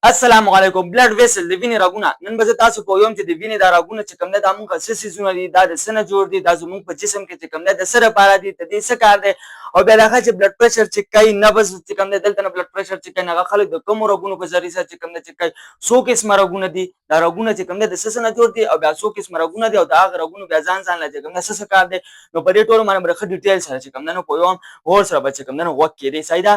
السلام علیکم. بلډ ویسل د وینې رګونه نن به زه تاسو په یوم چې د وینې دا رګونه چې کوم دی دا مونږ څه څیزونه دي، دا د څه نه جوړ دي، دا زموږ په جسم کې چې کوم دی د څه لپاره دي، د دې څه کار دی، او بیا دغه چې بلډ پریشر چیک کوي، نبض چې کوم دی دلته نه بلډ پریشر چیک کوي، هغه خلک د کومو رګونو په ذریعه سره چې کوم دی چیک کوي، څو قسمه رګونه دي، دا رګونه چې کوم دی د څه نه جوړ دي، او بیا څو قسمه رګونه دي، او د هغه رګونو بیا ځان له چې کوم دی څه کار دی. نو په دې ټولو باندې به ښه ډیټیل سره چې کوم دی نو په یوم غور سره به چې کوم دی نو غوږ کېدی. صحیح ده.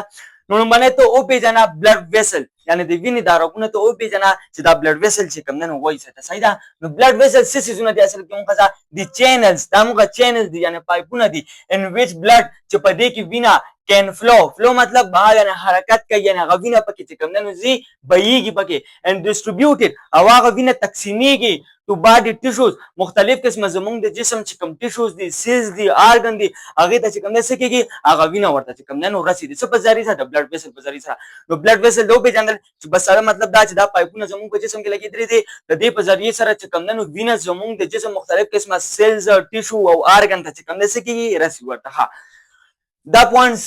نو لومړنی ته وپېژنه بلډ ویسل، یعنې د وینې دا رګونه ته وپېژنه چې دا بلډ ویسل چې کوم دی نو وایي څه ته. صحیح ده. نو بلډ ویسل څه څیزونه دي اصل کې موږ ښځه دي چینلز، دا موږ چینلز دي یعنې پایپونه دي ان ویچ بلډ چې په دې کې وینه can flow مطلب بهار یعنی حرکت کوي، یعنی هغه وینه پکې چې کوم دی نو ځي بهیږي پکې and distributed او هغه وینه تقسیمیږي to body tissues، مختلف قسمه زمونږ د جسم چې کوم ټیشوز دي، سیلز دي، آرګن دي، هغې ته چې کوم دی څه کېږي هغه وینه ورته چې کوم دی نو رسېږي څه په ذریعه سره د بلډ ویسل په ذریعه سره. نو بلډ ویسل د وپېژندل چې بس هغه مطلب دا چې دا پایپونه زمونږ په جسم کې لګېدلي دي، د دې په ذریعه سره چې کوم دی نو وینه زمونږ د جسم مختلف قسمه سیلز ټیشو او آرګن ته چې کوم دی څه کېږي رسي ورته. دا پوینټس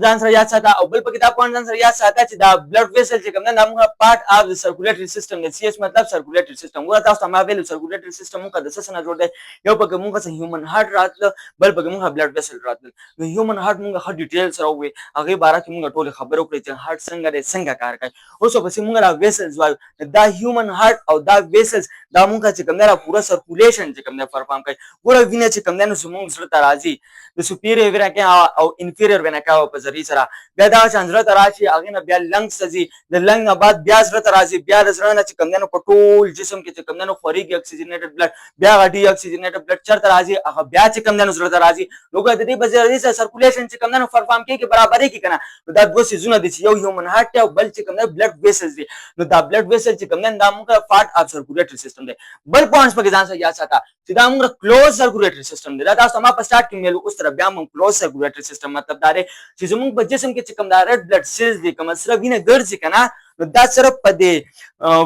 ځان سره یاد ساته، او بل پکې دا پوینټ ځان سره یاد ساته چې دا بلډ ویسل چې کوم دی دا موږ پارټ اف د سرکولیټري سیستم دی. سی ایس مطلب سرکولیټري سیستم. ګوره تاسو ته ما ویلو سرکولیټري سیستم موږ د څه نه جوړ دی. یو پکې موږ څه هیومن هارت راتله، بل پکې موږ بلډ ویسل راتله. نو هیومن هارت موږ ښه ډیټیل سره ووایو، هغې باره کې موږ ټولې خبرې وکړې چې هارت څنګه دی، څنګه کار کوي. اوس ورپسې موږ دا ویسلز وایو. دا هیومن هارت او دا ویسلز دا موږ چې کوم دی دا پوره سرکولیشن چې کوم دی پرفارم کوي. ګوره وینه چې کوم دی نو زموږ زړه ته راځي د سوپیریور وینا کې او انفیریور وینا کې په ذریعه سره، بیا دا چې زړه ته راشي هغې نه بیا لنګس ته ځي، د لنګ نه بعد بیا زړه ته راځي، بیا د زړه نه چې کوم دی نو په ټول جسم کې چې کوم دی نو خورېږي اکسیجنیټډ بلډ، بیا هغه ډي اکسیجنیټډ بلډ چېرته راځي هغه بیا چې کوم دی نو زړه ته راځي. نو ګوره د دې په ذریعه سره سرکولیشن چې کوم دی نو پرفارم کېږي، برابرې کېږي که نه. نو دا دوه څیزونه دي چې یو هیومن هارت دی او بل چې کوم دی بلډ ویسلز دي. نو دا بلډ ویسل چې کوم دی دا موږ پارټ اف سرکولیټري سیستم دی. بل پوینټس پکې ځان سره یاد ساته چې دا موږ کلوز سرکولیټري سیستم دی. دا تاسو ما په سټارټ کې ویلو، اوس سره بیا موږ کلوز سرکولیټري سیستم مطلب دا دی چې زموږ په جسم کې چې کوم دا ریډ بلډ سیلز دي، کومه سره وینه ګرځي که نه، نو دا صرف په دې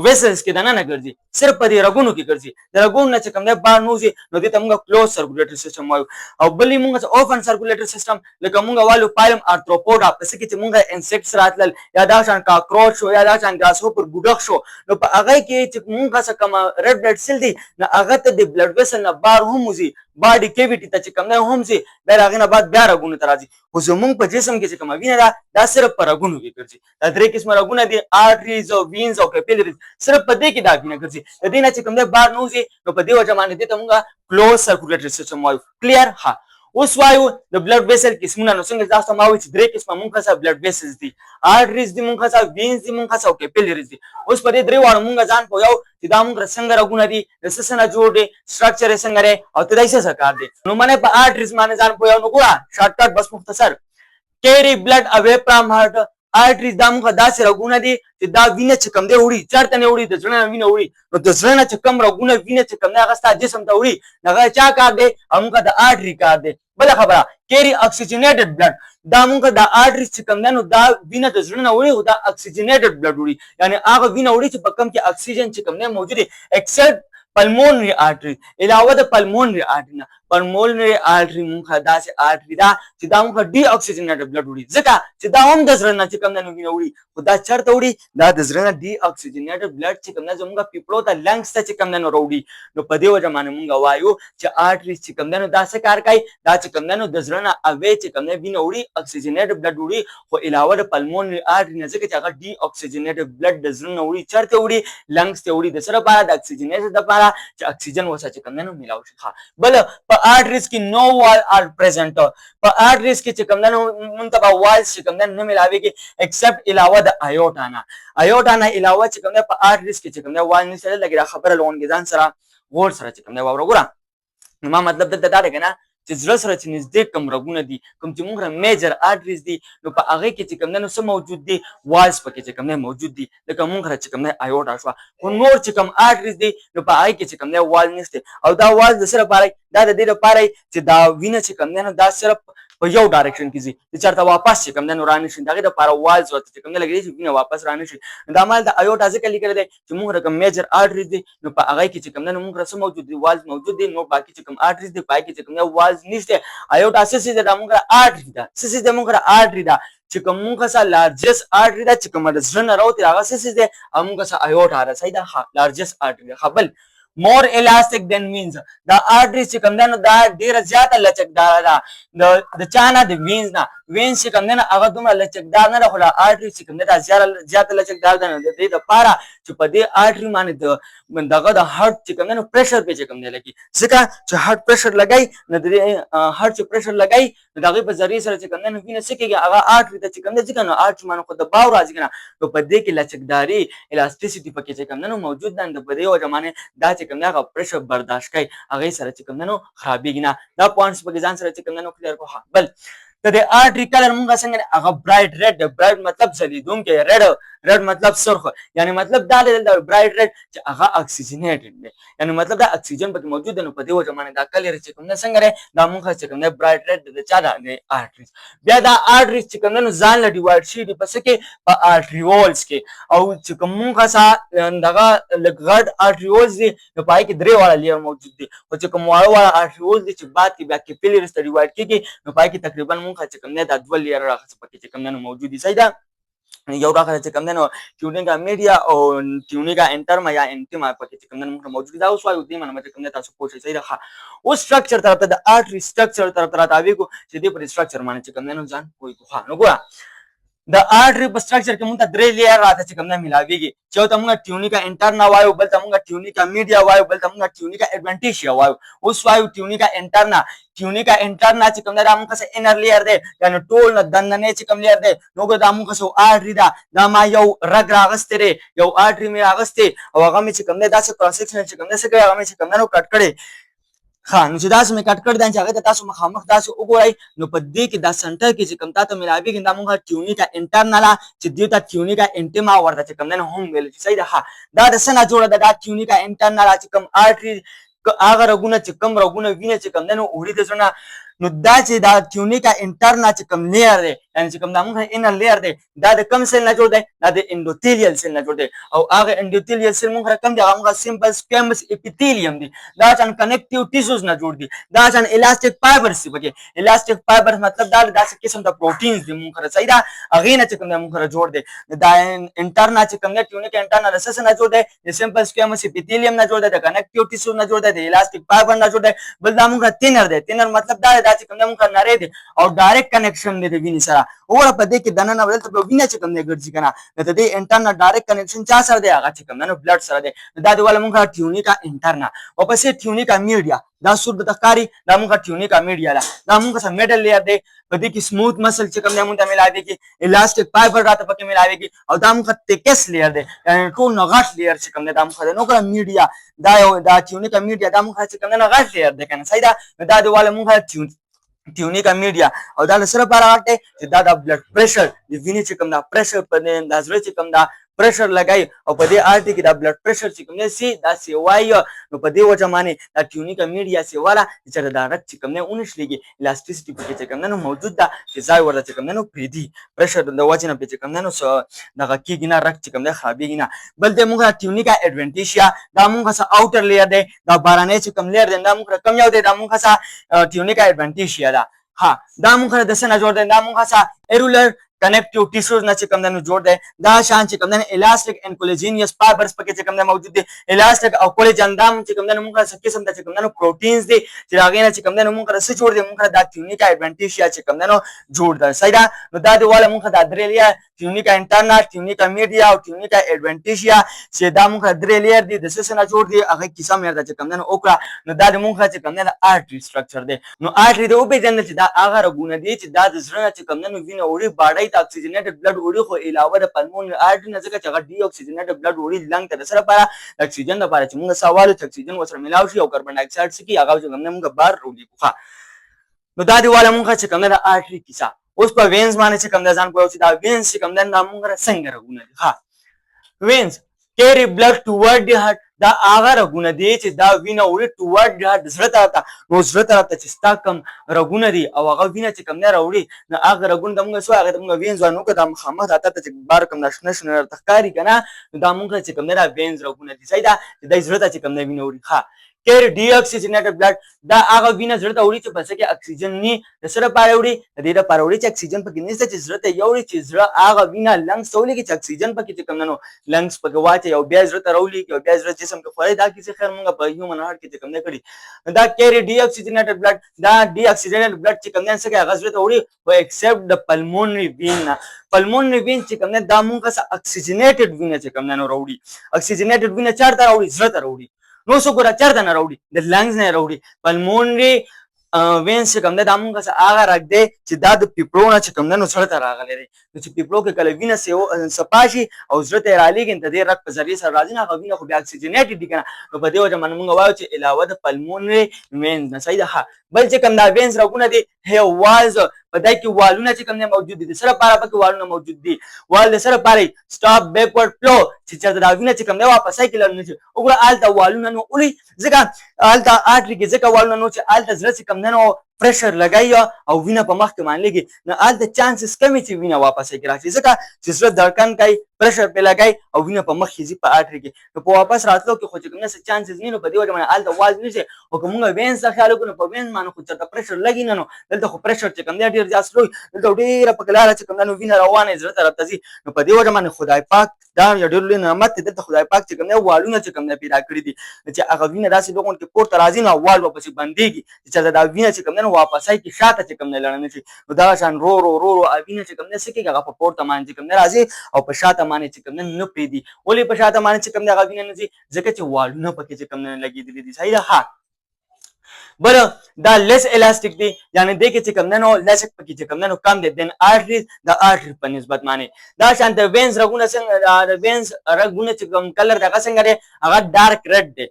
ویسلز کې دننه ګرځي، صرف په دې رګونو کې ګرځي. د رګونو نه چې کوم دی بهر نوځي نو دې ته موږ کلوز سرکولیټري سیستم وایو. او بل یې موږ اوپن سرکولیټري سیستم لکه موږ وایو پایلم آرتروپوډا، پسې کې چې موږ انسیکټس راتلل، یا دا شان کاکروچ شو، یا دا شان ګراس هوپر ګوډخ شو، نو په هغه کې چې موږ څه کوم ریډ بلډ سیل دي نو هغه ته د بلډ ویسل نه بهر هم وځي، باډي کیویټي ته چې کوم دی هم ځي، بیا د هغې نه بعد بیا رګونو ته راځي. خو زموږ په جسم کې چې کومه وینه ده دا صرف په رګونو کې ګرځي. دا درې قسمه رګونه دي، آرټریز او وینز او کیپیلریز، صرف په دې کې دا وینه ګرځي. د دې نه چې کوم دی بهر نه وځي، نو په دې وجه باندې دې ته موږ کلوز سرکولیټري سیستم وایو. کلیر؟ ها. اوس وایو د بلډ ویسل قسمونه. نو څنګه تاسو ته ما وایي چې درې قسمه موږ ښه بلډ ویسلز دي، آرټریز دي موږ ښه، وینز دي موږ ښه، او کیپیلریز دي. اوس په دې درې واړو موږ ځان پوهیو چې دا موږ څنګه رګونه دي، د څه نه جوړ دي، سټرکچر یې څنګه دی، او ته دا څه کار دی. نو منې په آرټریز باندې ځان پوهیو. نو ګوره شارټ کټ بس مختصر، carry blood away from heart. آرټریز دا موږ داسې رګونه دي چې دا وینه چې کوم دی وړي، چېرته نه وړي، د زړه نه وینه وړي. نو د زړه نه چې کوم رګونه وینه چې کوم دی هغه ستا جسم ته وړي، هغه چا کار دی؟ موږ د آرټري کار دی. بله خبره carry oxygenated blood، دا موږ د آرټریز چې کوم دی نو دا وینه د زړه نه وړي، خو دا اکسیجنیټډ بلډ وړي، یعنې هغه وینه وړي چې په کوم کې اکسیجن چې کوم دی موجود دی، ایکسپټ پلمونري آرټري، علاوه د پلمونري آرټري نه. پلمونري آرټري موږ داسې آرټري ده چې دا موږ ډي اکسیجنیټډ بلډ وړي، ځکه چې دا هم د زړه نه چې کوم دی نو وینه وړي، خو دا چېرته وړي؟ دا د زړه نه ډي اکسیجنیټډ بلډ چې کوم دی زموږ پیپړو ته لنګس ته چې کوم دی نو راوړي. نو په دې وجه باندې موږ وایو چې آرټریز چې کوم دی نو دا څه کار کوي؟ دا چې کوم دی نو د زړه نه اوې چې کوم دی وینه وړي، اکسیجنیټډ بلډ وړي، خو علاوه د پلمونري آرټري نه، ځکه چې هغه ډي اکسیجنیټډ بلډ د زړه نه وړي، چېرته وړي؟ لنګس ته وړي. د څه لپاره؟ د اکسیجنیشن لپاره چې اکسیجن ورسره چې کوم دی نو میلاو شي. بل په آرټریز کې نو وال آر پریزنټ، په آرټریز کې چې کوم دی نو موږ ته به والز چې کوم دی نه میلاویږي ایکسپټ علاوه د ایوټا نه. ایوټا نه علاوه چې کوم دی په آرټریز کې چې کوم دی وال نشته. لږ دا خبره لونګې ځان سره غور سره چې کوم دی واوره. ګوره نو ما مطلب دلته دا دی که نه چې زړه سره چې نږدې کوم رګونه دي، کوم چې موږ میجر آرټریز دي، نو په هغې کې چې کوم دی نو څه موجود دي؟ والز پکې چې کوم دی موجود دي. لکه موږ سره چې کوم دی ایوټا شوه، خو نور چې کوم آرټریز دي نو په هغې کې چې کوم دی والز نشته. او دا والز د څه لپاره؟ دا د دې لپاره چې دا وینه چې کوم دی نو دا صرف په یو ډایرکشن کې ځي، چې چېرته واپس چې کوم دی نو رانشي، د هغې دپاره والز ورته چې کوم دی لګېدي چې وینه واپس رانشي. نو دا مال د ایوټا ځکه لیکلی دی چې موږ کوم میجر آرټریز دي نو په هغې کې چې کوم دی نو موږ څه موجود دي؟ والز موجود دي. نو باقي چې کوم آرټریز دي په هغې کې چې کوم دی والز نشته. ایوټا څه څیز دی؟ دا موږ آرټري ده. څه څیز دی؟ موږ آرټري ده. چې کوم مونږه سره لارجست آرټري دا چې کوم د زړه نه راوتي هغه څه دی مونږه سره ايورټا ده صحیح ده لارجست آرټري خپل more elastic than veins دا artery چې کوم ده دا ډیره زیاته لچکدار ده د چانه د وینز نه وینز چې کوم ده هغه دومره لچکدار نه ده خو دا artery چې کوم ده دا زیاته لچکدار ده د دې لپاره چې په دې artery باندې دغه د هارت چې کوم ده پریشر په چې کوم ده لګي ځکه چې هارت پریشر لګای نو د هارت چې پریشر لګای نو دغه په ذریعہ سره چې کوم ده وینې سکیږي هغه artery ته چې کوم ده ځکه نو artery باندې خو د باور راځي کنه نو په دې کې لچکداري elasticity پکې چې کوم ده موجود ده د په دې وجه باندې دا چې کوم ده پریشر برداشت کوي هغه سره چې کوم ده خرابېږي نه دا پوینټس په ځان سره چې کوم ده کلیر کوه بل د آرټري کلر مونږه څنګه هغه برایټ ریډ برایټ مطلب ځلیدونکی ریډ مطلب سرخ یعنی مطلب دا د برایټ ریډ چې هغه اکسیجنیټډ دی یعنی مطلب دا اکسیجن پکې موجود دی نو په دې وجه باندې دا کلر چې کوم ده څنګه دا مونږه چې کوم ده برایټ ریډ د چا د آرټري بیا دا آرټري چې کوم ده ځان له ډیوایډ شي دی پس کې په آرټریولز کې او چې کوم مونږه سره دغه لګړ آرټریولز دی نو پای کې درې واړه لیر موجود دي او چې کوم واړه آرټریولز دي چې بعد کې بیا کیپیلریز ته ډیوایډ کیږي نو پای کې تقریبا مونږه چې کوم ده د دوه لیر راغڅ پکې چې کوم ده موجود دي صحیح ده یو راغله چې کوم ده نو ټیونیګا میډیا او ټیونیګا انټرما یا انټیما پکې چې کوم ده موږ موجود دا اوس وایو دې منه چې کوم ده تاسو پوښتنه صحیح ده او سټرکچر طرف ته د آرټري سټرکچر طرف ته راوي کو چې دې پر سټرکچر باندې چې کوم ده نو ځان کوی کو نو ګوره د آرټري په سټرکچر کې مونږ ته درې لیر راته چې کوم نه ملاويږي چې ته مونږ ټیونیکا انټرنا وایو بل ته مونږ ټیونیکا میډیا وایو بل ته مونږ ټیونیکا ایڈوانټیشیا وایو اوس وایو ټیونیکا انټرنا چې کوم دا مونږ څه انر لیر دی یعنی ټول نه دننه چې کوم لیر دی نو دا مونږ څه آرټري دا ما یو رګ راغستې ری یو آرټري می راغستې او هغه می چې کوم دا څه کراس سیکشن چې کوم دا څه کوي هغه می چې کوم نو کټ کړي نو چې داسې مې کټ کړ دا چې هغه ته تاسو مخامخ داسې وګورئ نو په دې کې دا سنټر کې چې کوم تاسو ملاويږي دا مونږه ټیونیکا انټرنل چې دې ته ټیونیکا انټیما ورته چې کوم نه هم ویل چې صحیح ده دا د سنا جوړه ده دا ټیونیکا انټرنل چې کوم آرټري هغه رګونه چې کوم رګونه ویني چې کوم نه وړي د زړه نو دا چې دا ټیونیکا انټرنا چې کوم لیر دی یعنی چې کوم دا مونږه انر لیر دی دا د کوم سیل نه جوړ دی دا د انډوتیلیل سیل نه جوړ دی او هغه انډوتیلیل سیل مونږه کوم دی هغه سیمپل سکویمس اپیثیلیوم دی دا چې کنیکټیو ټیشوز نه جوړ دي دا چې الاستیک فایبرز دی پکې الاستیک فایبرز مطلب دا داسې قسم د پروتینز دی مونږه صحیح دا هغه نه چې کوم مونږه جوړ دی دا انټرنا چې کوم ټیونیکا انټرنا رسس نه جوړ دی د سیمپل سکویمس اپیثیلیوم نه جوړ دی د کنیکټیو ټیشوز نه جوړ دی د الاستیک فایبر نه جوړ دی بل دا مونږه تینر دی تینر مطلب دا چې کوم مونږه نری دی او ډایرکټ کنیکشن دی د وینې سره اور په دې کې دننه ولته په وینې چې کوم نه ګرځي کنه د دې انټرنل ډایرکټ کنیکشن چا سره دی هغه چې کوم نه بلډ سره دی دا دیواله مونږه ټیونیکا انټرنا او پسې ټیونیکا میډیا دا سور د تخکاری دا مونږه ټیونیکا میډیا دا مونږه سم میډل لیر دی په دې کې سموث مسل چې کوم نه مونږه ملاويږي الاستیک فایبر راته پکې ملاويږي او دا مونږه تکس لیر دی یعنی ټول نه غټ لیر چې کوم نه دا مونږه نو کړه میډیا دا ټیونیکا میډیا دا مونږه چې کوم نه غټ لیر دی کنه صحیح دا دیواله مونږه ټیونیکا میډیا او دا سره پر راټه چې دا د بلډ پریشر د وینې چې کوم دا پریشر په د زړه چې کوم دا پریشر لګای او په دې آرټي کې دا بلډ پریشر چې کوم نه سي دا سی وای نو په دې وجه باندې دا ټیونیکا میډیا سی والا چې دا رات چې کوم نه اونش لګي الاستیسټي په چې کوم نه موجود ده چې ځای ورته چې کوم نه پریدي پریشر د وجه نه په چې کوم نه سو دغه کېږي نه رک چې کوم نه خرابېږي نه بل دې موږ ټیونیکا ایڈوانټیشیا دا موږ سره اوټر لیر دی دا بارانه چې کوم لیر دی دا موږ کم یو دی دا موږ سره ټیونیکا ایڈوانټیشیا دا دا مونږه د سنه جوړ دی دا مونږه سا ایرولر کنیکټیو ټیشوز نه چې کوم نه جوړ دی دا شان چې کوم نه الاستیک ان کولیجینیس فایبرز پکې چې کوم نه موجود دي الاستیک او کولیجن دا چې کوم نه مونږه څه قسم د چې کوم نه پروتینز دي چې هغه نه چې کوم نه مونږه څه جوړ دي مونږه دا ټیونیکا ایڈوانټیشیا چې کوم نه جوړ دی صحیح ده نو دا دیواله مونږه دا درې لیر ټیونیکا انټرنا ټیونیکا میډیا او ټیونیکا ایڈوانټیشیا چې دا مونږه درې لیر دي د څه نه جوړ دي هغه کیسه مې دا چې کوم نه وکړه نو دا مونږه چې کوم نه آرټري سټرکچر دی نو آرټري د او په جن چې دا هغه رګونه دي چې دا د زړه چې کوم نه وینه وړي باډي ته اکسیجنیټډ بلډ وړي خو علاوه د پلمون آرټري نه ځکه چې هغه ډي اکسیجنیټډ بلډ وړي لنګ ته سره لپاره اکسیجن لپاره چې موږ سوالو چې اکسیجن وسره ملاو شي او کاربن ډای اکساید سکی هغه چې کوم نه موږ بار وړي خو نو دا دیواله موږ چې کوم نه آرټري کیسه اوس په وینز باندې چې کوم نه ځان کوو چې دا وینز چې کوم نه موږ څنګه رغونه دي وینز carry blood toward the heart دا هغه رګونه دي چې دا وینه وړي toward the heart زړه ته نو زړه ته چې ستا کم رګونه دي او هغه وینه چې کم نه راوړي نو هغه رګونه د موږ سو هغه د موږ وینز وانه که د محمد اته ته چې بار کم نشنه تخکاری کنه دا موږ چې کم نه وینز رګونه دي صحیح دا د زړه ته چې کم نه وینه وړي carry deoxygenated blood دا هغه وینه زړه ته وړي چې پس کې اکسیجن ني د سره پاره وړي د دې لپاره وړي چې اکسیجن پکې نشته چې زړه ته یوړي چې زړه هغه وینه لنګس ته ولګي چې اکسیجن پکې چې کم نه نو لنګس پکې واچي او بیا زړه ته راولي او بیا زړه جسم کې خوري دا کیسه خیر مونږ په هیومن هارت کې چې کم نه کړی دا carry deoxygenated blood دا deoxygenated blood چې کم نه څه هغه زړه ته وړي او except the pulmonary vein چې کم نه دا مونږه oxygenated vein چې کم نه راوړي oxygenated vein چارته راوړي زړه ته راوړي نو څو ګره چارته نه راوړي د لنګز نه راوړي pulmonary وین چې کوم د مونږه هغه راګ دی چې دا د پیپړو نه چې کوم نو سره ته راغلی دی نو چې پیپړو کې کله وینه سپاشي او زړه ته رالیږي د دې رګ په ذریعه سره راځي نه غوینه خو بیا اکسیجنیټ دي کنه نو په دې وجه مونږ وایو چې علاوه د پلمونری وینز نه صحیح ده بل چې کوم دا وینز راګونه دي هي والز په دای کې والونه چې کوم نه موجود دي سره پاره پکې والونه موجود دي وال سره پاره سټاپ بیکورډ فلو چې دا وینه چې کوم نه واپس کېل نه وګوره آلته والونه نو اولي ځکه آلته اټری کې ځکه والونه نو چې آلته زړه چې کوم نه پریشر لګای او وینه په مخ کې مان لګي نو آلته چانسز کمی چې وینه واپس کېږي ځکه چې زړه دړکن کوي پریشر په لګای او وینه په مخ کې په اټری کې نو په واپس راتلو کې خو چې کوم نه چانسز نه نو په دې وجه باندې آلته واز نشي او کومه وینز خیال کو په وینز باندې خو چې پریشر لګي نه نو دلته خو پریشر چې کوم دی ډیر ځاس لوي دلته ډیر په کلاله چې کوم نو وینه روانه زړه طرف ته ځي نو په دې وجه باندې خدای پاک دا یو ډیر لوی نعمت دی دلته خدای پاک چې کوم نه والونه چې کوم نه پیدا کړی دي چې هغه وینه داسې دوه کې پورته راځي نو وال واپس باندېږي چې دا وینه چې کوم نه واپس کی شاته چې کوم نه لړنه شي نو دا شان رو وینه چې کوم نه سکه هغه په پورته باندې چې کوم نه راځي او په شاته باندې چې کوم نه پریدي ولې په شاته باندې چې کوم نه هغه وینه نه ځي ځکه چې والونه پکې چې کوم نه لګېدلې دي صحیح ده بل دا لیس الاستیک دی یعنی دې کې چې کوم نه لچک پکې چې کوم نه کم دي دین آرټریز د آرټری په نسبت باندې دا شان د وینز رګونه څنګه د وینز رګونه چې کوم کلر دغه څنګه دی هغه ډارک ریډ دی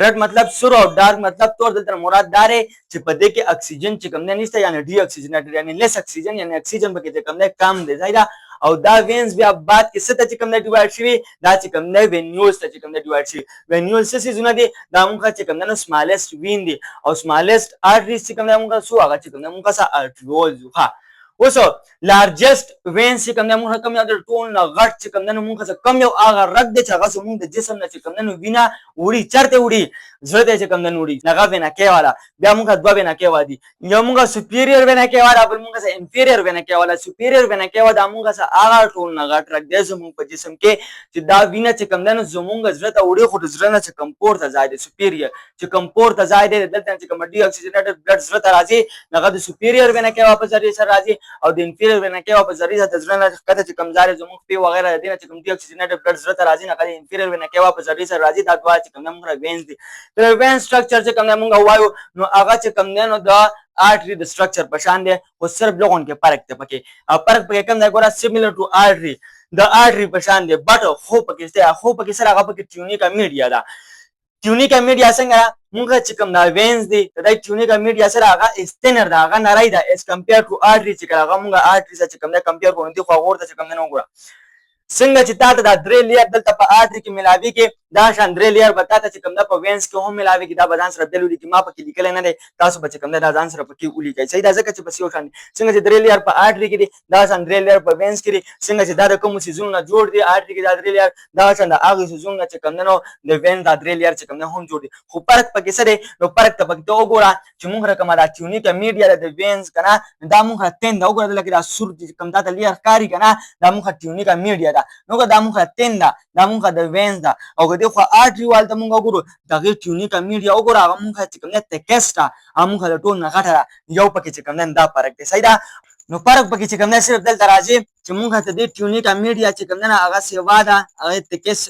ریډ مطلب سور او ډارک مطلب تور دلته مراد دار چې په دې کې اکسیجن چې کوم نه نشته یعنی ډي اکسیجنیټ یعنی لیس اکسیجن یعنی اکسیجن پکې چې کوم نه کم دی ځای او دا وینز بیا بعد کې ست چې کوم نه ډیوایډ شي دا چې کوم نه وینیولز ته چې کوم نه ډیوایډ شي وینیولز څه زونه دي دا موږ چې کوم نه سمالست وین دي او سمالست آرټریز چې کوم نه موږ سو هغه چې کوم نه موږ سره آرټریولز ها اوس لارجست وین چې کوم نه موږ کوم یو د ټول نه غټ چې کوم نه موږ سره کم یو هغه رګ دی چې هغه موږ د جسم نه چې کوم نه وینا وړي چرته وړي زړه ته چې کوم نه وړي هغه وینا کې والا بیا موږ دوه وینا کې وادي یو موږ سپیریور وینا کې والا بل موږ سره انفیریور وینا کې والا سپیریور وینا کې والا موږ سره هغه ټول نه غټ رګ دی زموږ په جسم کې چې دا وینا چې کوم نه زموږ زړه ته وړي خو زړه نه چې کوم پورته ځای دی سپیریور چې کوم پورته ځای دی دلته چې کوم ډي اکسیجنیټډ بلډ زړه ته راځي هغه د سپیریور وینا کې واپس راځي او د انفیریور وینا کې واپس ذریعہ د زړه نه کته چې کمزاري زموږ په وغیرہ د دې چې کوم ډي اکسیجنیټډ بلډ زړه ته راځي نه کله انفیریور وینا کې واپس ذریعہ راځي دا دوا چې کوم موږ وینز دي د وین سټرکچر چې کوم موږ وایو نو هغه چې کوم نه د آرټری د سټرکچر په شان دی خو صرف لغون کې فرق دی پکې فرق پکې کوم دی ګوره سیمیلر ټو آرټری د آرټری په شان دی بټ خو پکې سره هغه پکې ټیونیکا میډیا ده ټیونیکا میډیا څنګه موږ چې کوم دا وینز دي دا ټیونیکا میډیا سره هغه استنر دا هغه نری ده اس کمپیر ټو آرټری چې هغه موږ آرټری سره چې کوم نه کمپیر کوو دي خو هغه ته چې کوم نه وګوره څنګه چې تاسو دا درې لیر دلته په آرټری کې ملاوي کې دا شان درې لیر به تاسو چې کوم نه په وینز کې هم ملاوي کې دا بدن سره بل ولي کې ما پکې لیکل نه دي تاسو به چې کوم نه دا ځان سره پکې ولي کوي صحیح دا ځکه چې بس یو شان څنګه چې درې لیر په آرټری کې دي دا شان درې لیر په وینز کې دي څنګه چې دا کوم سيزونه جوړ دي آرټری کې دا درې لیر دا شان دا هغه سيزونه چې کوم نه د وینز دا درې لیر چې کوم نه هم جوړ دي خو فرق پکې سره نو فرق ته پکې وګوره چې موږ رقم دا ټیونیکا میډیا د وینز کنه دا موږ تین دا وګوره لکه دا سور کوم دا لیر کاری کنه دا موږ ټیونیکا میډیا دا نو دا موږ تین دا موږ د وینز دا او کدی خو آرټری والته موږ وګورو دا ټیونیکا میډیا وګوره هغه موږ چې کوم نه تکستا موږ د ټول نه غټه یو پکې چې کوم نه دا فرق دی صحیح دا نو فرق پکې چې کوم نه صرف دلته راځي چې موږ ته د ټیونیکا میډیا چې کوم نه هغه سیوا ده هغه تکنس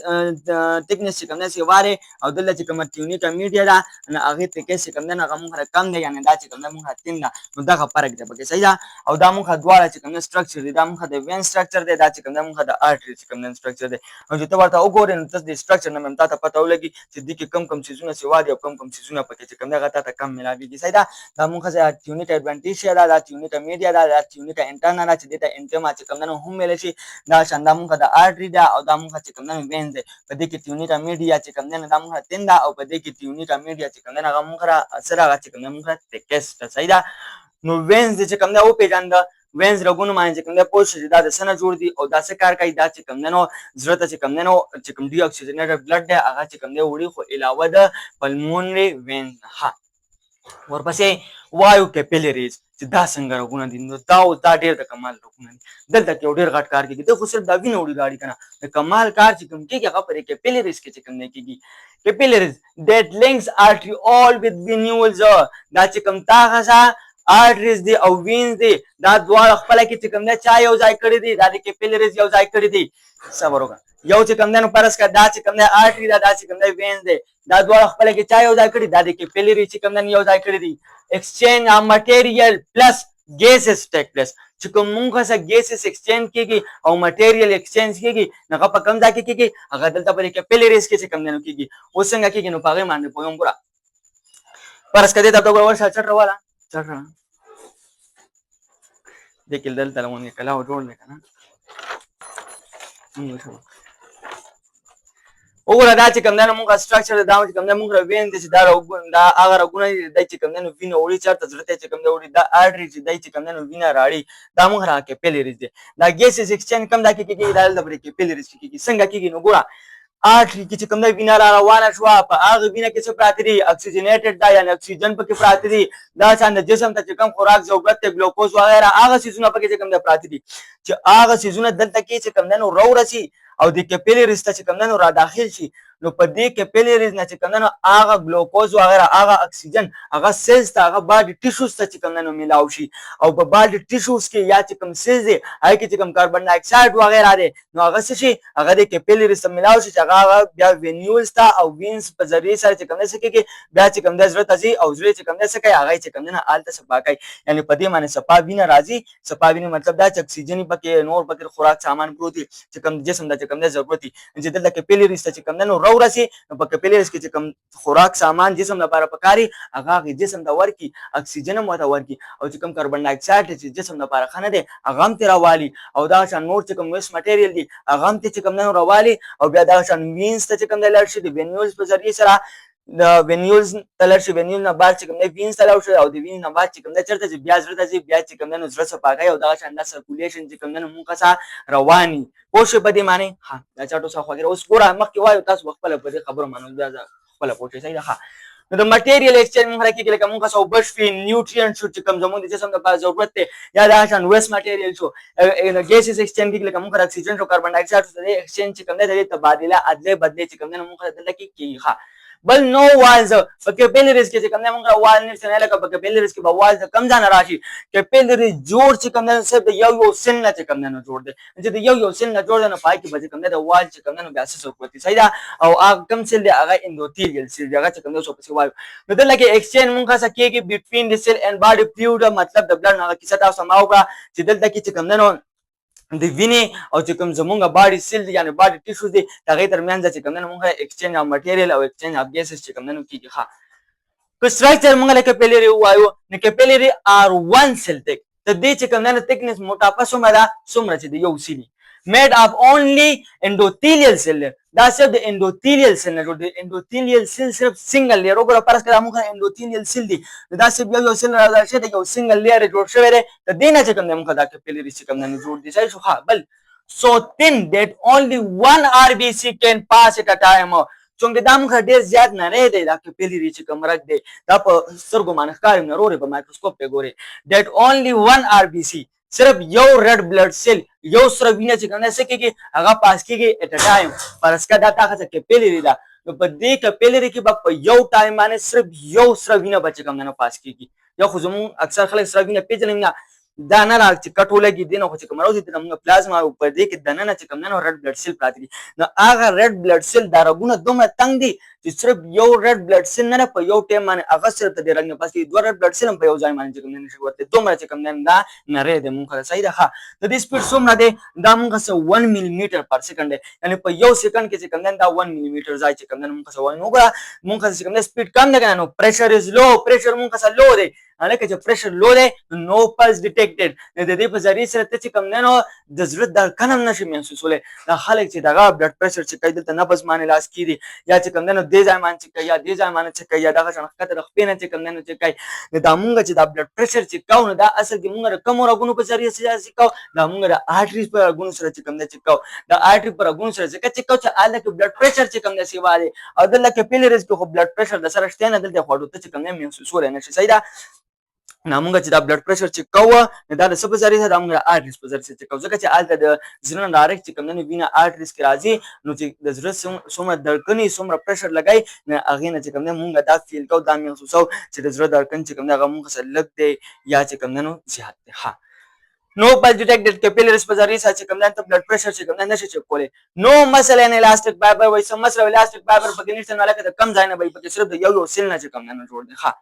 چې کوم نه سیوا ده او دلته چې کوم ټیونیکا میډیا ده نو هغه تکس چې کوم نه هغه موږ کم دی یعنی دا چې کوم نه موږ تین ده نو دا فرق دی پکې صحیح ده او دا موږ دواړه چې کوم نه سټرکچر دی دا موږ د وین سټرکچر دی دا چې کوم نه موږ د آرټری چې کوم نه سټرکچر دی او چې ته ورته وګورې نو تاسو د سټرکچر نه ممتا ته پته ولګي چې د کې کم سيزونه سیوا دي او کم سيزونه پکې چې کوم نه غته ته کم ملاويږي صحیح ده دا موږ د ټیونیکا ایڈوانټیج دا ټیونیکا میډیا دا ټیونیکا انټرنل چې دته انټما چې کوم نه هم مل شي دا شاندا موږ د آرټری دا او دا موږ چې کوم نه وینز په دې کې ټیونیکا میډیا چې کوم نه دا موږ تین دا او په دې کې ټیونیکا میډیا چې کوم نه هغه موږ سره هغه چې کوم نه موږ تکست صحیح دا نو وینز چې کوم نه او پیژاند وینز رګونه باندې چې کوم دی پوه شو چې دا د څه نه جوړ دي او دا څه کار کوي. دا چې کوم دی نو زړه ته چې کوم دی نو چې کوم ډي اکسیجنیټډ بلډ دی هغه چې کوم دی وړي خو علاوه د پلمونري وین ها. ورپسې وایو کیپیلریز چې دا څنګه رګونه دي. نو دا ډېر د کمال رګونه دي. دلته کې یو ډېر غټ کار کېږي. دا خو صرف دا وینه وړي ګاډي که نه، د کمال کار چې کوم کېږي هغه پر کیپیلریز کې چې کوم دی کېږي. کیپیلریز that links arteriole with venules. دا چې کوم تاغه arteries دي او وینز دي دا دواړه خپله کې چې کوم دی چا یو ځای کړي دي، دا د کیپیلریز یو ځای کړي دي. صبر وکړه. یو چې کوم دی نو فرض کړه دا چې کوم دی آرټري ده، دا چې کوم دی وینز دی، دا دواړه خپله کې چا یو ځای کړي، دا د کیپیلري چې کوم دی یو ځای کړي دي. exchange of material plus gases take place. چې کوم مونږ سره gases exchange کېږي او material exchange کېږي نو هغه په کوم ځای کې کېږي؟ هغه دلته په کیپیلریز کې چې کوم دی نو کېږي. اوس څنګه کېږي نو په هغې باندې پوهېږم. ګوره فرض کړه دې ته ګوره ورشه چټ راواله چټ را دې کې دلته لمونې کلاو جوړ دی که نه. وګوره دا چې کوم دی نو مونږ سټرکچر دا چې کوم دی مونږ وین دی چې دا هغه رګونه دي دی چې کوم دی نو وینه وړي چېرته زړه ته چې کوم دی وړي. دا آرټري چې دی چې کوم دی نو وینه راړي دا مونږ را کیپیلریز دی. دا ګیسز ایکسچینج کوم ځای کې کېږي؟ دا دلته پرې کیپیلریز کې کېږي. څنګه کېږي نو ګوره آرټري کې چې کوم دی وینه را روانه شوه په هغه وینه کې څه پراته دي؟ اکسیجنیټډ ده یعنې اکسیجن پکې پراته دي. دا شان د جسم ته چې کوم خوراک ضرورت دی ګلوکوز وغیره هغه څیزونه پکې چې کوم دی پراته دي چې هغه څیزونه دلته کې چې کوم دی نو راورسي او د کیپیلریز ته چې کوم دی نو را داخل شي. نو په دې کیپیلریز نه چې کوم دی نو هغه ګلوکوز وغیره هغه اکسیجن هغه سیلز ته هغه باډي ټیشوز ته چې کوم دی نو میلاو شي او په باډي ټیشوز کې یا چې کوم سیلز دی هغې کې چې کوم کاربن ډای اکساید وغیره دی نو هغه څه شي هغه د کیپیلریز ته میلاو شي چې هغه بیا وینیولز ته او وینز په ذریعې سره چې کوم دی څه کېږي بیا چې کوم دی زړه ته ځي او زړه چې کوم دی څه کوي هغه یې چې کوم دی نه هلته صفا کوي. یعنې په دې باندې صفا وینه راځي. صفا وینې مطلب دا چې اکسیجن یې پکې نور پکې خوراک سامان پروت وي چې کوم جسم ته چې کوم دی ضرورت وي. چې دلته کیپیلریز ته چې کوم دی نو راورسي نو په کیپیلریز کې چې کوم خوراک سامان جسم لپاره پکاري هغه هغې جسم ته ورکړي، اکسیجن هم ورته ورکړي او چې کوم کاربن ډای اکساید چې جسم لپاره ښه نه دی هغه هم ترې راوالي او دغه شان نور چې کوم ویسټ مټیریل دي هغه هم ترې چې کوم دی نو راوالي او بیا دغه شان وینز ته چې کوم دی لاړ شي د وینیولز په ذریعې سره د وینیولز ته لاړ شي. وینیول نه بعد چې کوم دی وینز ته لاړ شي او د وینز نه بعد چې کوم دی چېرته ځي بیا زړه ته ځي بیا چې کوم دی نو زړه صفا کوي او دغه شان دا سرکولیشن چې کوم دی نو مونږ څخه روان وي. پوه شوې په دې معنی؟ ها دا چاټو څخه وغیره. اوس ګوره مخکې وایو تاسو خپله په دې خبرو باندې بیا خپله پوه شئ. صحیح ده. ښه نو د مټیریل ایکسچینج مونږ راکېږي لکه مونږ څه اوبه شوي، نیوټرینټ شو چې کوم زموږ د جسم لپاره ضرورت دی یا دغه شان ویسټ مټیریل شو. ګیسز ایکسچینج کېږي لکه مونږ اکسیجن شو، کاربن ډای اکساید شو. د دې ایکسچینج چې کوم دی د دې تبادله عدلې بدلې چې کوم دی نو مونږ دلته کې کېږي. ښه بل نو والز په کیپیلریز کې چې کوم دی مونږ وال نشته نه لکه په کیپیلریز کې به والز کم ځای نه راشي. کیپیلریز جوړ چې کوم دی صرف د یو سیل نه چې کوم دی نو جوړ دی. چې د یو سیل نه جوړ دی نو په هغې کې به چې کوم دی د وال چې کوم دی نو بیا څه څوک وتي. صحیح ده. او هغه کوم سیل دی هغه اندوتیلیل سیل دی هغه چې کوم دی اوس ورپسې وایو. نو دلته کې ایکسچینج مونږ څه کېږي بټوین د سیل اینډ باډي فلویډ مطلب د بلډ هغه کیسه تاسو ما وکړه چې دلته کې چې کوم دی نو د وینې او چې کوم زمونږ باډي سیل دي یعنې باډي ټیشوز دي د هغې ترمنځ چې کوم دی نو مونږ ایکسچینج اف مټیریل او ایکسچینج اف ګیسز چې کوم دی نو کېږي. ښه که سټرکچر مونږ له کیپیلري ووایو نو کیپیلري آر ون سیل تک د دې چې کوم دی نو تکنس موټاپه څومره ده څومره چې د یو سیل made of only endothelial cell. دا صرف د endothelial cell نه جوړ دی. endothelial cell صرف سنگل لیر وګوره فرض کړه موږ endothelial cell دی دا صرف یو سیل راځي دی یو سنگل لیر جوړ شوی دی د دې نه چې کوم دی موږ دا کیپیلري چې کوم دی جوړ دی. صحیح شو. ها بل so thin that only one RBC can pass at a time. چونکه دا موږ ډېر زیات نری دی دا کیپیلري چې کوم رګ دی دا په سترګو باندې ښکاري نه رورې په مایکروسکوپ پې ګورې that only one RBC صرف یو ریډ بلډ سیل یو سره وینه چې کوم دی څه کېږي هغه پاس کېږي ایټ ا ټایم. فرض کړه دا تا څه کیپیلري ده نو په دې کیپیلري کې به په یو ټایم باندې صرف یو سره وینه به چې کوم دی نو پاس کېږي. یا خو زموږ اکثر خلک سره وینه پېژني نه دا نه را چې کټ ولګي دی نه خو چې کوم راوځي د موږ پلازما او په دې کې دننه چې کوم دی نو ریډ بلډ سیل پراته دي. نو هغه ریډ بلډ سیل دا رګونه دومره تنګ دي چې صرف یو ریډ بلډ سیل نه په یو ټایم باندې هغه صرف د دې رګ نه پاس کېږي. دوه ریډ بلډ سیل هم په یو ځای باندې چې کوم دی نشي ورته دومره چې کوم دی دا نری دی مونږ صحیح ده. ښه د دې سپیډ څومره دی دا مونږ څه 1 ملي میټر پر سیکنډ دی یعنې په یو سیکنډ کې چې کوم دی دا 1 ملي میټر ځای چې کوم دی مونږ څه وایو. نو وګوره مونږ چې کوم دی سپیډ کم دی که نه نو پریشر از لو پریشر مونږ څه لو دی هلکه چې پریشر لو دی نو پلس ډیټیکټډ د دې په ذریعې سره ته چې کوم دی نو د زړه دړکن هم نشي محسوسولی. دا خلک چې دغه بلډ پریشر چې کوي دلته نبض باندې لاس کېږي یا چې کوم دی نو دې ځای باندې چې کوي یا دې ځای باندې چې کوي یا دغه شان ښکته د خپې نه چې کوم دی نو چې کوي نو دا مونږ چې دا بلډ پریشر چې کوو نو دا اصل کې مونږ د کومو رګونو په ذریعه چې کوو دا مونږ د آرټریز په رګونو سره چې کوم دی چې کوو د آرټري په رګونو سره چې کوو چې هلته کې بلډ پریشر چې کوم دی سیوا دی او دلته کیپیلریز کې خو بلډ پریشر د سره شته نه دلته خو هډوکي چې کوم دی محسوسولی نه شي صحیح ده نو موږ چې دا بلډ پریشر چې کوو نو دا د څه په ذریعه دا موږ د آرټریز په ذریعه چې کوو ځکه چې هلته د زړه نه ډایرکټ چې کوم دی وینه آرټریز کې راځي نو چې د زړه څومره دړکنې څومره پریشر لګوي نو هغې نه چې کوم دی موږ دا فیل کوو دا محسوسوو چې د زړه دړکن چې کوم دی هغه موږ سره لږ دی یا چې کوم دی نو زیات دی ها No pulse detected capillaries په ذریعه سره چې کوم دی ته بلډ پریشر چې کوم دی نشي چک کولی نو مسل ان الاستیک فایبر وایي سم مسل الاستیک فایبر پکې نشته نو لکه د کم ځای نه وایي پکې صرف د یو سیل نه چې کوم دی نو جوړ دی ها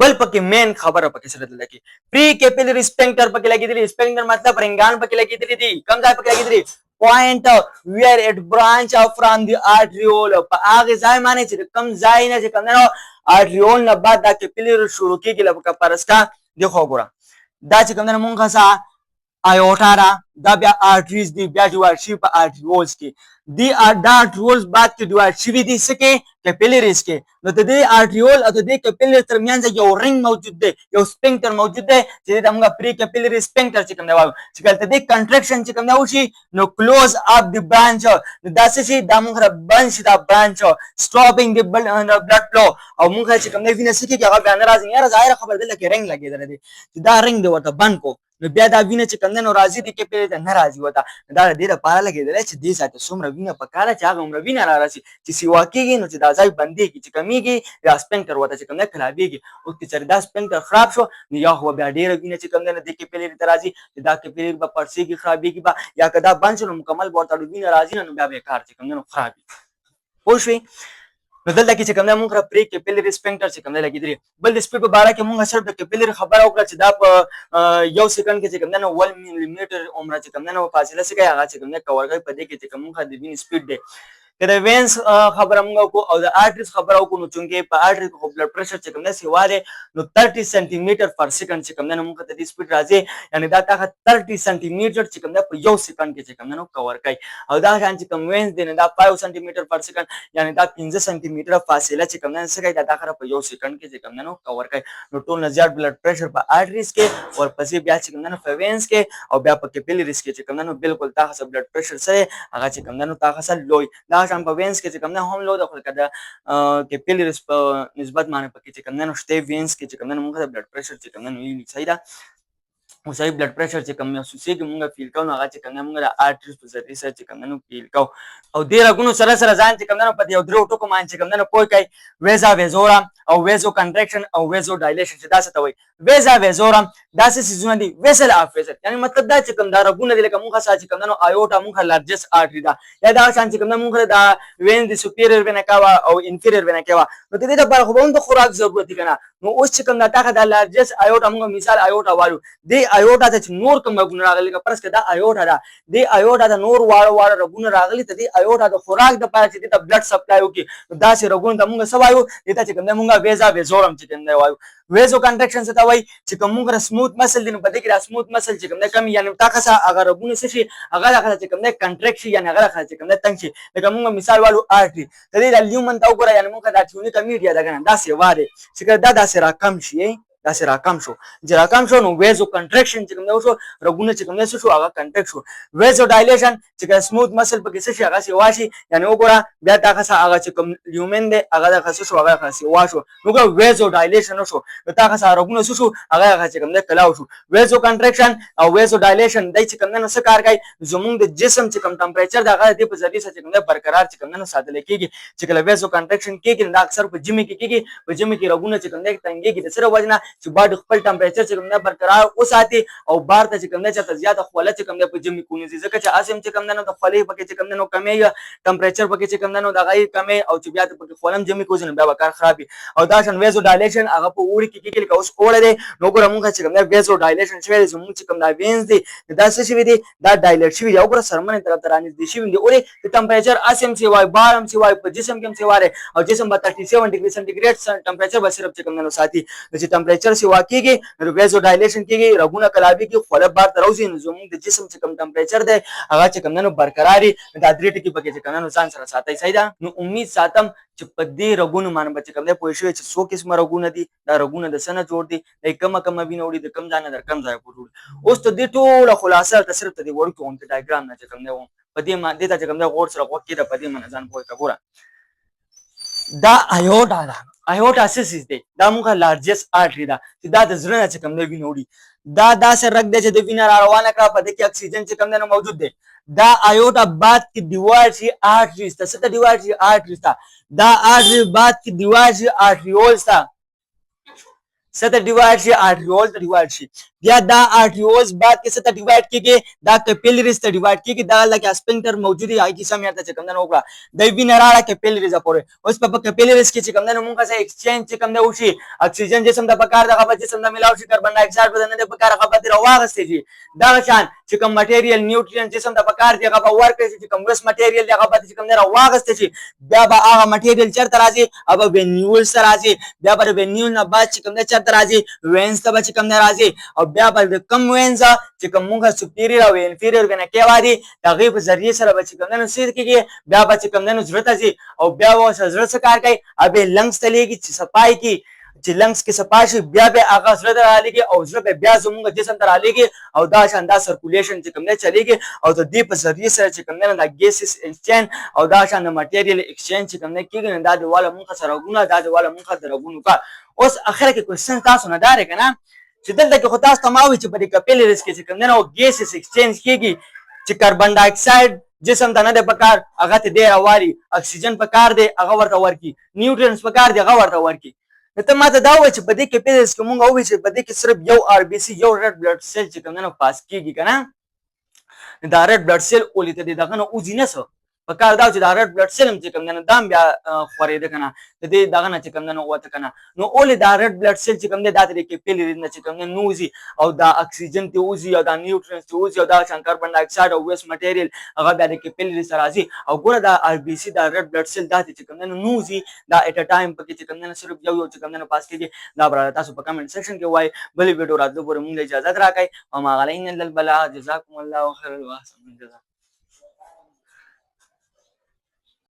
بل پکې مین خبره پکې سره لګي پری کیپیلری سپینکټر پکې لګیدلی سپینکټر مطلب رنګان پکې لګیدلی دي کم ځای پکې لګیدلی point where it branch out from the arteriole په هغه ځای باندې چې کم ځای نه چې کوم دی arteriole نه بعد دا کیپیلری شروع کیږي لکه پرسکا دی خو ګوره دا چې کوم دی مونږ څه آیوټا را دا بیا آرټریز دی بیا ډیوایډ شي په آرټریولز کې دی دا آرټریولز بعد کې ډیوایډ شوي دي څه کې کیپیلریز کې نو د دې آرټریول او د دې کیپیلری ترمنځ یو رنګ موجود دی یو سپینکټر موجود دی چې د موږ پری کیپیلری سپینکټر چې کوم دی وایو چې کله د کنټریکشن چې کوم دی وشي نو کلوز اپ دی برانچ نو دا څه شي دا موږ بند شي دا برانچ سټاپینګ دی بلډ فلو او موږ چې کوم دی وینه څه کېږي هغه بیا نه راځي یاره ظاهره خبر دی لکه رنګ لګېدلی دی چې دا رنګ دی ورته بند کو نو بیا دا وینه چې کوم دی نو راځي د کیپیلری ته نه راځي ورته دا د دې لپاره لګېدلی چې دې ځای ته څومره وینه پکار ده چې هغه عمره وینه را راسي چې سیوا کېږي نو چې دا ځای بندېږي چې کمیږي یا سپینکټر ورته چې کوم دی خرابېږي اوس که چېرې دا سپینکټر خراب شو نو یا خو بیا ډېره وینه چې کوم دی نو دې کیپیلري ته راځي چې دا کیپیلري به پړسېږي خرابېږي به یا که دا بند شو نو مکمل به ورته وینه راځي نو بیا بېکار چې کوم دی نو خراب وي پوه شوې نو دلته کې چې کوم دی مونږ پرې کیپیلري سپینکټر چې کوم دی لګېدلي بل د سپیډ په باره کې مونږ صرف د کیپیلري خبره وکړه چې دا په یو سیکنډ کې چې کوم دی نو 1 ملي میټر عمره چې کوم دی نو فاصله څه کوي هغه چې کوم دی کور کوي په دې کې چې کوم د وینې سپیډ دی که د وینس خبره موږ وکړو او د آرټریز خبره وکړو نو چونکې په آرټریز کې خو بلډ پریشر چې کوم دی سیوا دی نو 30 سانتي میټر پر سیکنډ چې کوم دی نو موږ ته د دې سپیډ راځي یعنې دا هغه 30 سانتي میټر چې کوم دی په یو سیکنډ کې چې کوم دی نو کور کوي او دا شان چې کوم وینس دی نو دا 5 سانتي میټر پر سیکنډ یعنې دا 15 سانتي میټر فاصله چې کوم دی څه کوي دا هغه په یو سیکنډ کې چې کوم دی نو کور کوي نو ټول نه زیات بلډ پریشر په آرټریز کې ورپسې بیا چې کوم دی نو په وینس کې او بیا په کیپیلریز کې چې کوم دی نو بالکل تا څه بلډ پریشر سره هغه چې کوم دی نو تا څه لوی دا شان په وینس کې کوم نه هم لو د خو کده کیپیلریز په نسبت باندې پکې چې کوم نه شته وینس کې چې کوم نه موږ د بلډ پریشر چې کوم نه ویلی صحیح ده او صحیح بلډ پریشر چې کوم محسوسېږي موږ فیل کوو هغه چې کوم نه موږ د آرټریز په ذریعه سره چې کوم نه فیل کوو او دې رګونو سره سره ځان چې کوم نه په یو درو ټکو باندې چې کوم نه پوه کوي ویزا ویزورا او ویزو کنټریکشن او ویزو ډایلیشن چې دا څه ته وایي ویزا ویزورا دا څه څیزونه دي ویسل اف ویزل یعنې مطلب دا چې کوم دا رګونه دي لکه موږ چې کوم نه آیوټا موږ لارجسټ آرټري ده یا دا شان چې کوم نه موږ دا وین دي سوپیریور وینا کاوه او انفیریور وینا کاوه نو د دې لپاره خو به هم د خوراک ضرورت دی که نه نو اوس چې کوم دا تاخه دا لارجسټ آیوټا موږ مثال آیوټا وایو دې آیوټا ته چې نور کوم رګونه راغلي لکه فرض کړه دا آیوټا ده دې آیوټا ته نور واړه رګونه راغلي ته دې آیوټا د خوراک دپاره چې دې ته بلډ سپلای وکړي نو داسې رګونو ته موږ څه وایو دې ته چې کوم دی موږ ویزا ویزورم چې کوم دی وایو ویزو کنټریکشن څه ته وایي چې کوم موږ سموث مسل دی نو په دې کې دا سموث مسل چې کوم دی کم یعنې تا څه هغه رګونه څه شي هغه دغه چې کوم دی کنټریکټ شي یعنې هغه چې کوم دی تنګ شي لکه موږ مثال والو آرټري د دې د لیومن ته وګوره یعنې موږ دا ټیونیکه میډیا ده که نه داسې وارې چې دا داسې راکم شي داسې راکم شو چې راکم شو نو ویزو کنټریکشن چې کوم دی وشو رګونه چې کوم دی څه شو هغه کنټریکټ شو ویزو ډایلیشن چې کوم سموث مسل پکې څه شي هغه سیوا شي یعنې وګوره بیا دغه څه هغه چې کوم لیومن دی هغه دغه څه شو هغه سیوا شو نو وګوره ویزو ډایلیشن وشو نو دغه څه رګونه څه شو هغه چې کوم دی کلاو شو ویزو کنټریکشن او ویزو ډایلیشن دی چې کوم دی نو څه کار کوي زموږ د جسم چې کوم ټمپریچر دی هغه د دې په ذریعه چې کوم دی برقرار چې کوم دی نو ساتلی کېږي چې کله ویزو کنټریکشن کېږي نو دا اکثر په ژمي کې کېږي په ژمي کې رګونه چې کوم دی تنګېږي د څه د وجې نه چې باډي خپل ټمپریچر چې کوم دی برقرار وساتي او بار ته چې کوم دی چېرته زیاته خوله چې کوم دی په ژمي کې ونیسي ځکه چې هسې هم چې کوم دی نو د خولې پکې چې کوم دی نو کمېږي ټمپریچر پکې چې کوم دی نو د هغه یې کمې او چې بیا ته پکې خوله هم ژمي کې وځي نو بیا به کار خراب وي او دا شان ویزو ډایلیشن هغه په اوړي کې کېږي لکه اوس اوړی دی نو وګوره مونږ چې کوم دی ویزو ډایلیشن شوی دی زموږ چې کوم دا وینز دی دا څه شوي دي دا ډایلیټ شوي دي وګوره سرمنې طرف ته رانږدې شوي دي ولې د ټمپریچر هسې هم چې وایي بار هم چې وایي په جسم کې هم چې وایي او جسم به 37 ډګري سنټیګریډ ټمپریچر به صرف چې کوم دی نو ساتي چې ټمپریچر ټمپریچر سی واقعيږي نو ویزو ډایلیشن کیږي رګونه کلابي کې خوله بار ته راوځي نو زموږ د جسم چې کوم ټمپریچر دی هغه چې کوم نو برقراري دا درې ټکي پکې چې کوم نو ځان سره ساتي صحیح ده نو امید ساتم چې په دې رګونو باندې چې کوم دی پوه شوي چې څو قسمه رګونه دي دا رګونه د څه نه جوړ دي د کومه وینه وړي د کوم ځای نه در کوم ځای پورې وړي اوس ته دې ټوله خلاصه ته صرف ته دې وړوکي غونډې ډایګرام نه چې کوم دی په دې دې ته چې کوم دی غور سره غوږ کېده په دې باندې ځان پوه کړه ګوره دا ایوټا ده ایوټا سیسیس دی دا موږ لارجست آرټري ده چې دا د زړه نه چې کوم دی وینه وړي دا داسې رګ دی چې د وینه را روانه کړه په دې کې اکسیجن چې کوم دی نو موجود دی دا ایوټا بعد کې دیوال شي آرټریز ته څه ته دیوال شي آرټریز ته دا آرټری بعد کې دیوال شي آرټریولز ته څه ته ډیوایډ شي آرټریول ته ډیوایډ شي بیا دا آرټریولز بعد کې څه ته ډیوایډ کیږي دا کیپیلریز ته ډیوایډ کیږي دا لکه اسپنکټر موجود دی هغه سم یاد ته کوم نه وکړه د وینه راړه کیپیلریز پورې اوس په کیپیلریز کې چې کوم نه مونږه سره ایکسچینج چې کوم نه وشي اکسیجن جسم د پکار دغه په جسم د ملاو شي کاربن ډای اکساید بدن د پکار هغه به راواغستې شي دا شان چې کوم مټیریل نیوټرین جسم د پکار دی هغه به ورکړي چې کوم وس مټیریل هغه به چې کوم نه راواغستې شي بیا به هغه مټیریل چرته راځي او وینیول سره راځي بیا به وینیول نه بعد چې کوم نه چرته راځي وینز ته به چې کوم نه راځي او بیا به کم وینز چې کوم موږ سپیریور او انفیریور وینه کې وادي دغه په ذریعہ سره به چې کوم نه سید کېږي بیا به چې کوم نه زړه ته ځي او بیا و زړه څه کار کوي ابه لنګز ته لېږي چې صفای کی چې لنګز کې صفای شي بیا به هغه زړه ته رالېږي او زړه به بیا زموږ جسم ته رالېږي او دا شان دا سرکولیشن چې کوم نه چلېږي او د دې په ذریعہ سره چې کوم نه دا ګیسز ایکسچینج او دا شان د مټیریل ایکسچینج چې کوم نه کېږي دا د والا مونږ سره غونه دا د والا مونږ د رګونو کا اوس اخر کې کوېسچن تاسو نه دار کنه چې دلته کې خو تاسو تماوي چې په دې کیپیلریز کې چې کوم نه ګیسز ایکسچینج کېږي چې کاربن ډای اکساید جسم ته نه د پکار هغه ته ډیر اواري اکسیجن پکار دی هغه ورته ورکی نیوټرینز پکار دی هغه ورته ورکی ته ماته دا وایي چې په دې کیپیلریز کې مونږ وایو چې په دې کې صرف یو آر بي سي یو ریډ بلډ سیل چې کوم نه پاس کېږي کنه دا ریډ بلډ سیل اولې ته دغه نه اوځي نه سو پکار دا چې دا ریډ بلډ سیل چې کوم نه دام بیا خورېده کنه د دې دغه نه چې کوم نه وته کنه نو اولې دا ریډ بلډ سیل چې کوم نه دا د کیپیلریز نه چې کوم نه نوځي او دا اکسیجن ته اوځي او دا نیوټرینز ته اوځي او دا کاربن ډای اکساید او ویست مټیریل هغه بیا د کیپیلریز سره راځي او ګوره دا آر بي سي دا ریډ بلډ سیل دا چې کوم نه نوځي دا اټ ا ټایم پکې چې کوم نه صرف یو چې کوم نه پاس کېږي دا برابر تاسو په کمنټ سیکشن کې وایي بلې ویډیو راتلو پورې مونږ اجازه راکړئ او ما غلین البلا جزاکم الله خیر واحسن جزاک